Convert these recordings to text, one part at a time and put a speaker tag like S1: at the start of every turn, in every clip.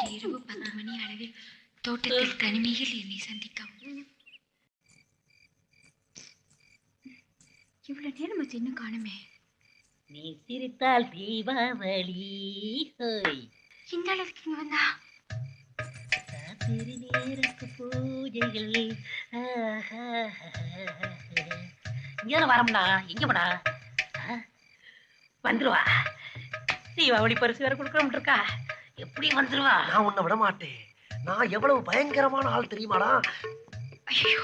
S1: இன்று இரவு 10 மணி அளவில் தோட்டத்தில் தனிமையில் என்னை சந்திக்கவும். இவ்வளவு நேரம் வச்சு இன்னும் காணுமே.
S2: நீ சிரித்தால் தீபாவளி.
S1: இந்த அளவுக்கு இங்க வந்தா
S2: ராத்திரி நேரத்து பூஜைகள். இங்க வரம்டா. எங்க போடா? வந்துருவா. தீபாவளி பரிசு வேற கொடுக்கணும் இருக்கா. எப்படி வந்துருவா?
S3: நான் உன்னை விட மாட்டேன். நான் எவ்வளவு பயங்கரமான ஆள் தெரியுமாடா?
S1: ஐயோ,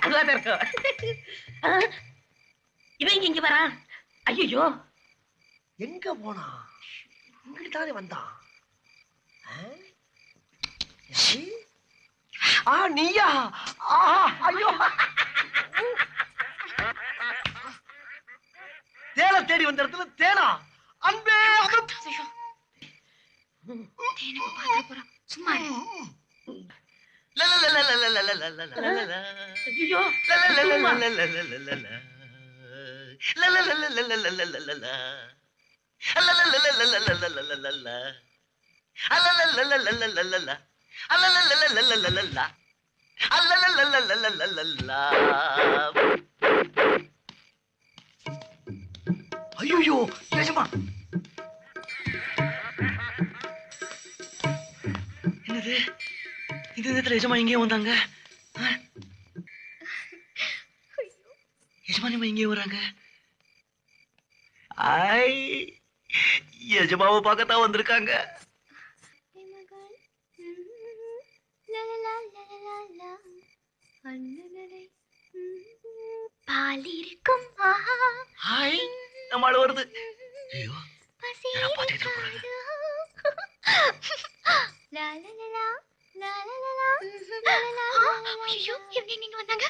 S2: அதுவாதான் இருக்கும். இவன் இங்க வரா. ஐயோ,
S3: எங்க போனா? இங்கிட்டானே வந்தான். நீயா? ஐயோ, தேனை தேடி வந்த இடத்துல தேனா? அன்பே
S1: தேனை பாத்திர போறான். சும்மா
S3: ஐயோ, நிஜமா? என்னது இந்த நேரத்துல எஜமா எங்கேயும் வந்தாங்க? எஜமானிமா எங்கேயும் வராங்க? எஜமாவை பார்க்கத்தான் வந்திருக்காங்க.
S1: பால் இருக்கும்.
S3: நம்மளால வருது. ஐயோ, பாத்துக்கிட்டு போறாங்க.
S1: ஐயோ, இவங்க எங்க வந்தாங்க?